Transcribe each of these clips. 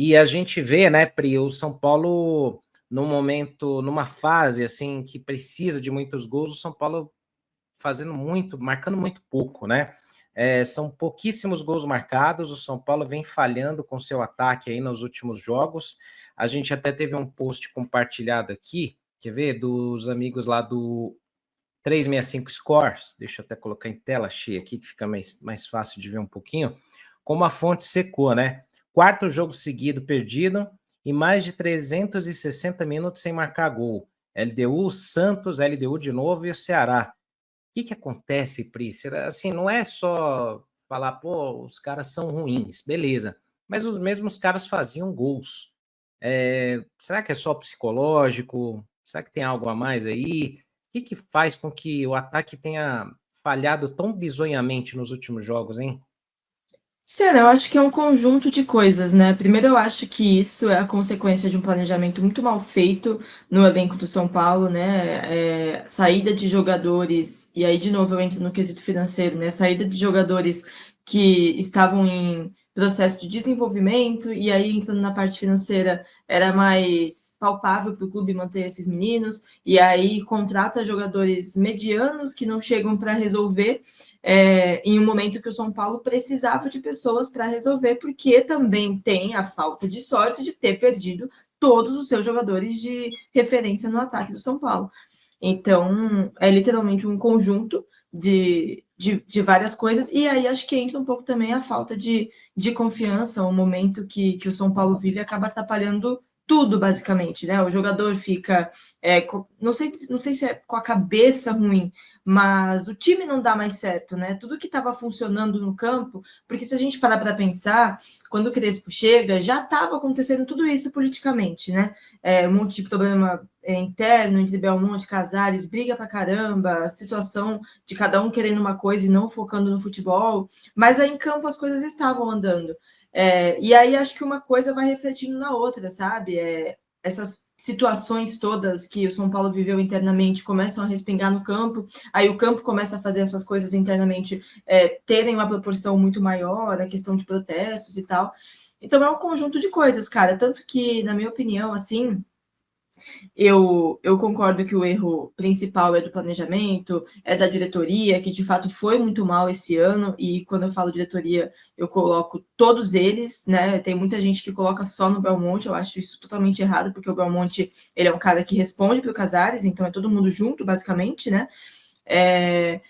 E a gente vê, né, Pri, o São Paulo no momento, numa fase assim que precisa de muitos gols, o São Paulo fazendo muito, marcando muito pouco, né? São pouquíssimos gols marcados, o São Paulo vem falhando com seu ataque aí nos últimos jogos. A gente até teve um post compartilhado aqui, quer ver? Dos amigos lá do 365 Scores, deixa eu até colocar em tela cheia aqui, que fica mais fácil de ver um pouquinho, como a fonte secou, né? Quarto jogo seguido perdido e mais de 360 minutos sem marcar gol. LDU, Santos, LDU de novo e o Ceará. O que acontece, Prícera? Assim, não é só falar, pô, os caras são ruins, beleza. Mas os mesmos caras faziam gols. Será que é só psicológico? Será que tem algo a mais aí? O que faz com que o ataque tenha falhado tão bizonhamente nos últimos jogos, hein? Sério, eu acho que é um conjunto de coisas, né? Primeiro, eu acho que isso é a consequência de um planejamento muito mal feito no elenco do São Paulo, né? Saída de jogadores, e aí de novo eu entro no quesito financeiro, né? Saída de jogadores que estavam em processo de desenvolvimento, e aí entrando na parte financeira era mais palpável para o clube manter esses meninos, e aí contrata jogadores medianos que não chegam para resolver em um momento que o São Paulo precisava de pessoas para resolver, porque também tem a falta de sorte de ter perdido todos os seus jogadores de referência no ataque do São Paulo. Então, é literalmente um conjunto de várias coisas, e aí acho que entra um pouco também a falta de confiança, o momento que o São Paulo vive acaba atrapalhando tudo, basicamente, né? O jogador fica, não sei se é com a cabeça ruim, mas o time não dá mais certo, né? Tudo que estava funcionando no campo, porque se a gente parar para pensar, quando o Crespo chega, já estava acontecendo tudo isso politicamente, né? Um monte de problema interno entre Belmonte e Casares, briga pra caramba, situação de cada um querendo uma coisa e não focando no futebol, mas aí em campo as coisas estavam andando. E aí acho que uma coisa vai refletindo na outra, sabe? Essas situações todas que o São Paulo viveu internamente começam a respingar no campo, aí o campo começa a fazer essas coisas internamente terem uma proporção muito maior, a questão de protestos e tal. Então é um conjunto de coisas, cara. Tanto que, na minha opinião, assim, eu concordo que o erro principal é do planejamento, é da diretoria, que de fato foi muito mal esse ano, e quando eu falo diretoria, eu coloco todos eles, né? Tem muita gente que coloca só no Belmonte, eu acho isso totalmente errado, porque o Belmonte, ele é um cara que responde para o Casares, então é todo mundo junto, basicamente, né? É,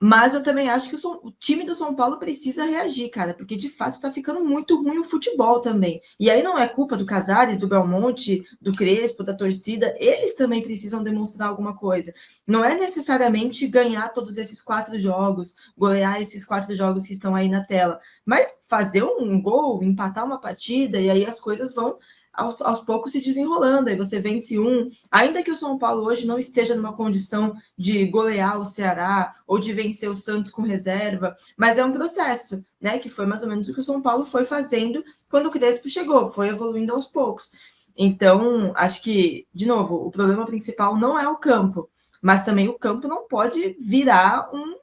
mas eu também acho que o time do São Paulo precisa reagir, cara, porque de fato tá ficando muito ruim o futebol também. E aí não é culpa do Casares, do Belmonte, do Crespo, da torcida, eles também precisam demonstrar alguma coisa. Não é necessariamente ganhar todos esses 4 jogos, golear esses 4 jogos que estão aí na tela, mas fazer um gol, empatar uma partida, e aí as coisas vão aos poucos se desenrolando. Aí você vence um, ainda que o São Paulo hoje não esteja numa condição de golear o Ceará ou de vencer o Santos com reserva, mas é um processo, né? Que foi mais ou menos o que o São Paulo foi fazendo quando o Crespo chegou, foi evoluindo aos poucos. Então, acho que, de novo, o problema principal não é o campo, mas também o campo não pode virar um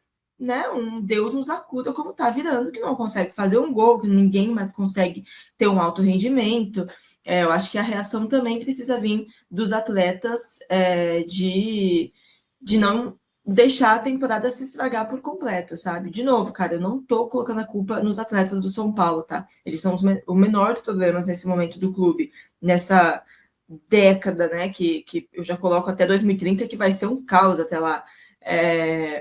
Deus nos acuda como está virando, que não consegue fazer um gol, que ninguém mais consegue ter um alto rendimento. Eu acho que a reação também precisa vir dos atletas de não deixar a temporada se estragar por completo, sabe? De novo, cara, eu não tô colocando a culpa nos atletas do São Paulo, tá? Eles são o menor dos problemas nesse momento do clube, nessa década, né? Que eu já coloco até 2030, que vai ser um caos até lá.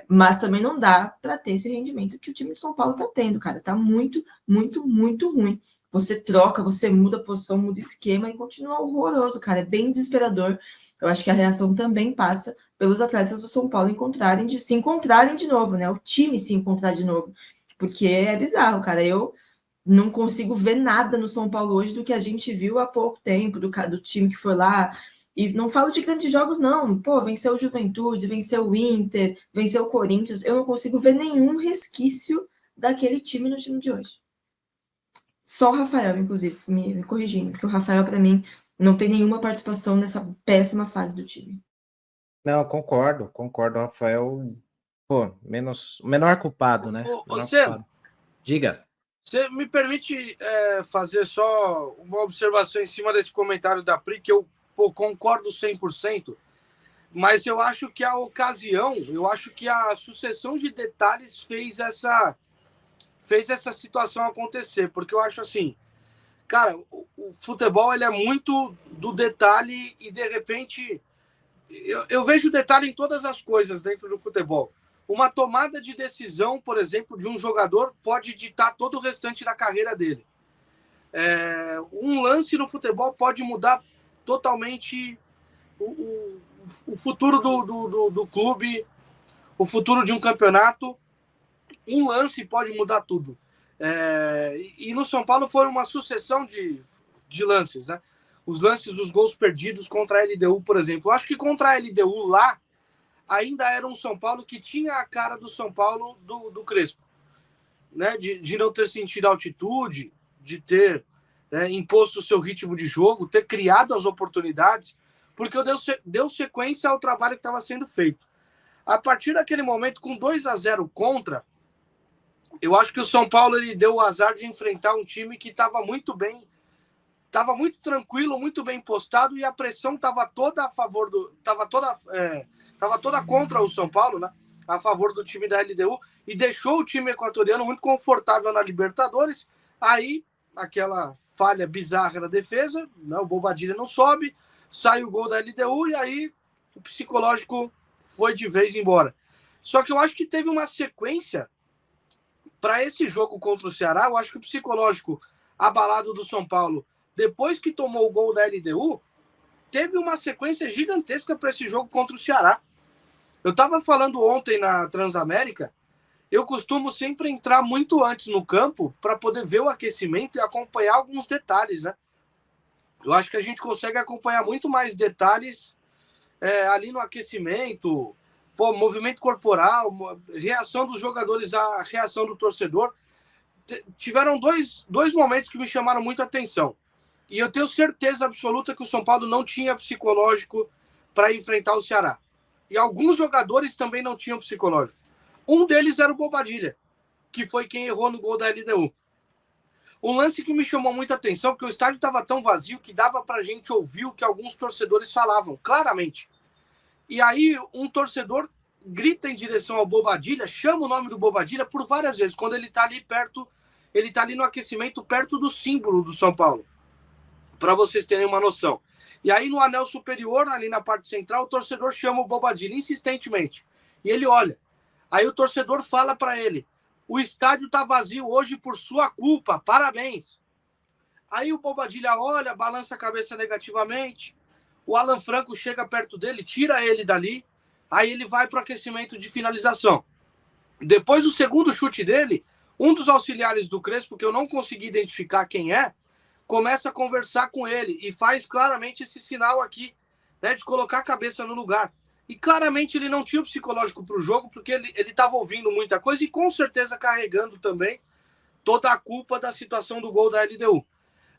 Mas também não dá para ter esse rendimento que o time de São Paulo tá tendo, cara. Tá muito, muito, muito ruim. Você troca, você muda a posição, muda esquema e continua horroroso, cara. É bem desesperador. Eu acho que a reação também passa pelos atletas do São Paulo se encontrarem de novo, né? O time se encontrar de novo. Porque é bizarro, cara. Eu não consigo ver nada no São Paulo hoje do que a gente viu há pouco tempo, do time que foi lá. E não falo de grandes jogos, não. Pô, venceu o Juventude, venceu o Inter, venceu o Corinthians. Eu não consigo ver nenhum resquício daquele time no time de hoje. Só o Rafael, inclusive, me corrigindo, porque o Rafael, para mim, não tem nenhuma participação nessa péssima fase do time. Não, concordo, Rafael. Pô, o menor culpado, né? Ô, Menor Senna, culpado. Diga. Você me permite fazer só uma observação em cima desse comentário da Pri, que eu concordo 100%, mas eu acho que a ocasião, eu acho que a sucessão de detalhes fez essa situação acontecer, porque eu acho assim, cara, o futebol ele é muito do detalhe e, de repente, eu vejo detalhe em todas as coisas dentro do futebol. Uma tomada de decisão, por exemplo, de um jogador pode ditar todo o restante da carreira dele. Um lance no futebol pode mudar totalmente o futuro do clube, o futuro de um campeonato. Um lance pode mudar tudo. E no São Paulo foi uma sucessão de lances, né? Os lances dos gols perdidos contra a LDU, por exemplo. Eu acho que contra a LDU lá, ainda era um São Paulo que tinha a cara do São Paulo do Crespo, né? De não ter sentido altitude, de ter imposto o seu ritmo de jogo, ter criado as oportunidades, porque deu sequência ao trabalho que estava sendo feito. A partir daquele momento, com 2-0 contra, eu acho que o São Paulo ele deu o azar de enfrentar um time que estava muito bem, estava muito tranquilo, muito bem postado, e a pressão estava toda a favor do. Estava toda contra o São Paulo, né? A favor do time da LDU, e deixou o time equatoriano muito confortável na Libertadores. Aí, aquela falha bizarra na defesa, né? O Bobadilha não sobe, sai o gol da LDU, e aí o psicológico foi de vez embora. Só que eu acho que teve uma sequência para esse jogo contra o Ceará. Eu acho que o psicológico abalado do São Paulo, depois que tomou o gol da LDU, teve uma sequência gigantesca para esse jogo contra o Ceará. Eu estava falando ontem na Transamérica, eu costumo sempre entrar muito antes no campo para poder ver o aquecimento e acompanhar alguns detalhes, né? Eu acho que a gente consegue acompanhar muito mais detalhes ali no aquecimento, movimento corporal, reação dos jogadores, a reação do torcedor. Tiveram dois momentos que me chamaram muito a atenção. E eu tenho certeza absoluta que o São Paulo não tinha psicológico para enfrentar o Ceará. E alguns jogadores também não tinham psicológico. Um deles era o Bobadilha, que foi quem errou no gol da LDU. Um lance que me chamou muita atenção, porque o estádio estava tão vazio que dava para a gente ouvir o que alguns torcedores falavam, claramente. E aí um torcedor grita em direção ao Bobadilha, chama o nome do Bobadilha por várias vezes, quando ele está ali perto, ele está ali no aquecimento, perto do símbolo do São Paulo, para vocês terem uma noção. E aí no anel superior, ali na parte central, o torcedor chama o Bobadilha insistentemente. E ele olha. Aí o torcedor fala para ele: o estádio está vazio hoje por sua culpa, parabéns. Aí o Bobadilha olha, balança a cabeça negativamente. O Alan Franco chega perto dele, tira ele dali. Aí ele vai para o aquecimento de finalização. Depois do segundo chute dele, um dos auxiliares do Crespo, que eu não consegui identificar quem começa a conversar com ele e faz claramente esse sinal aqui, né, de colocar a cabeça no lugar. E claramente ele não tinha o psicológico para o jogo, porque ele estava ouvindo muita coisa e com certeza carregando também toda a culpa da situação do gol da LDU.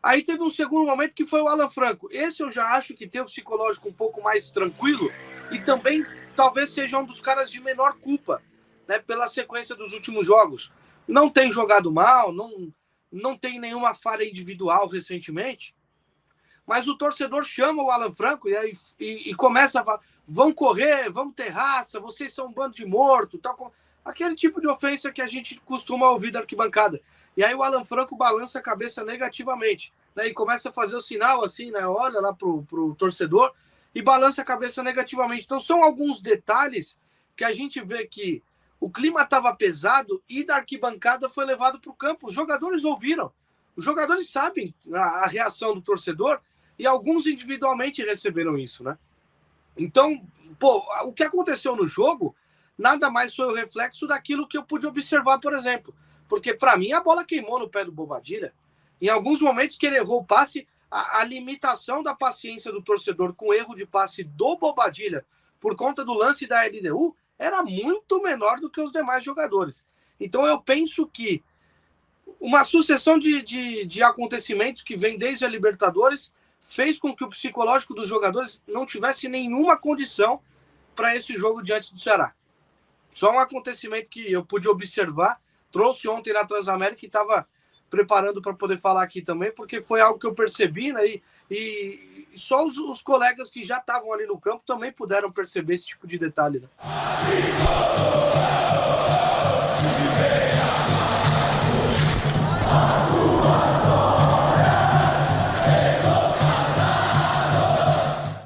Aí teve um segundo momento que foi o Alan Franco. Esse eu já acho que tem o psicológico um pouco mais tranquilo e também talvez seja um dos caras de menor culpa, né, pela sequência dos últimos jogos. Não tem jogado mal, não tem nenhuma falha individual recentemente, mas o torcedor chama o Alan Franco e começa a falar: vão correr, vamos ter raça, vocês são um bando de morto, tal, aquele tipo de ofensa que a gente costuma ouvir da arquibancada. E aí o Alan Franco balança a cabeça negativamente, né, e começa a fazer o sinal assim, né, olha lá pro torcedor e balança a cabeça negativamente. Então são alguns detalhes que a gente vê que o clima estava pesado e da arquibancada foi levado para o campo. Os jogadores ouviram, os jogadores sabem a reação do torcedor e alguns individualmente receberam isso, né? Então, o que aconteceu no jogo nada mais foi o reflexo daquilo que eu pude observar, por exemplo. Porque, para mim, a bola queimou no pé do Bobadilha. Em alguns momentos que ele errou o passe, a limitação da paciência do torcedor com o erro de passe do Bobadilha por conta do lance da LDU era muito menor do que os demais jogadores. Então, eu penso que uma sucessão de acontecimentos que vem desde a Libertadores fez com que o psicológico dos jogadores não tivesse nenhuma condição para esse jogo diante do Ceará. Só um acontecimento que eu pude observar, trouxe ontem na Transamérica, que estava preparando para poder falar aqui também, porque foi algo que eu percebi, né? E só os colegas que já estavam ali no campo também puderam perceber esse tipo de detalhe, né?